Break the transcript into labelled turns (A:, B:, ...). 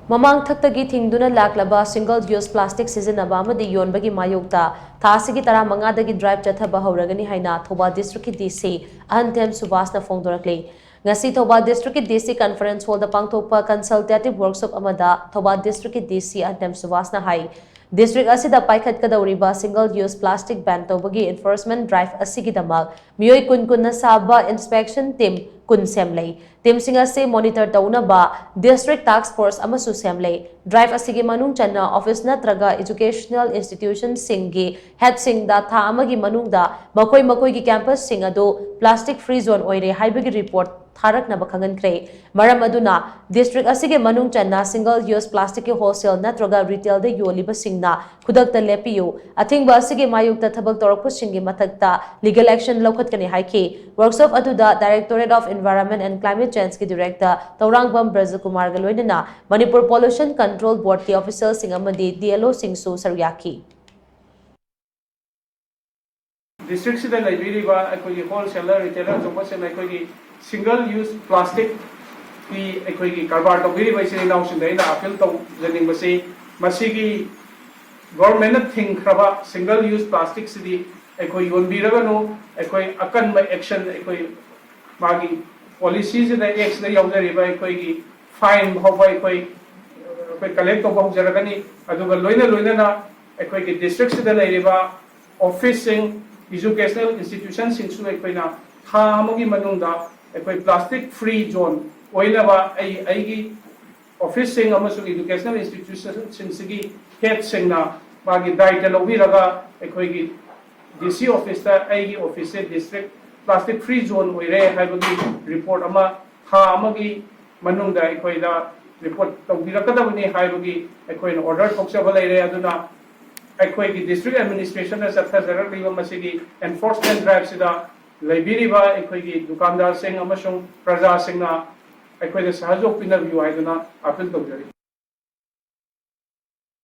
A: Mamangthaktagi thingduna laklaba single-use plastic Sijinnaba Amadi Yonbagi Mayokta asigi mangadagi drive Chathaba Houragani haina Thoubal District DC Ahanthem Subhash na phongdorakli. Ngasi Thoubal District DC Conference Hall da pangthokpa consultative workshop amada Thoubal District DC Ahanthem Subhash na hai District asida paikhat kadauriba single-use plastic ban tawbagi enforcement drive asigi damak miyoi kun na saba inspection team kun semlei team singa se monitor taunaba district task force amasu semlei drive asigi manung channa office natraga educational institution singi head sing da tha amagi manung da makoi gi campus sing ado plastic free zone oire haibagi report tharak na bakhangan kre maram aduna district asige manung channa single use plastic ki wholesale natraga retail de yoliba singna khudak ta lepiyu athingba asige mayokta thabak torakpu singi mathakta legal action lokhat kani haiki workshop aduda directorate of environment and climate change ki director Taurangbam Brajakumar galoinana Manipur pollution control board ki officials sing amadi DLO singsu saryaki
B: district sida library akhoi wholesaler retailer jopa se akhoi single use plastic ki akhoi karbar to biri bai se naw sin daina appeal to janing basi masigi government thing khaba single use plastic sidi akhoi yon biraga no akhoi akan ma action akhoi magi policies da ex da yaudari bai akhoi gi fine hobai akhoi collect to bahjaragani aduga loina na akhoi gi district sida lairiba office sing educational institutions in su akoina tha amagi manungda akoi plastic free zone oinaba ai office sing amasu educational institutions sigi head singna magi daita lobiraga akoi gi DC office ta ai office district plastic free zone oire haibagi report ama tha amagi manungda akoi da report tawbirakadabani haibagi akoi order thokchaba leire aduna akhoi ki district administration as atha jarak liba masigi enforcement drive sida library ba akhoi ki dukandar sing amasung praja singna akhoi da sahajok pina view haiduna appeal tawjari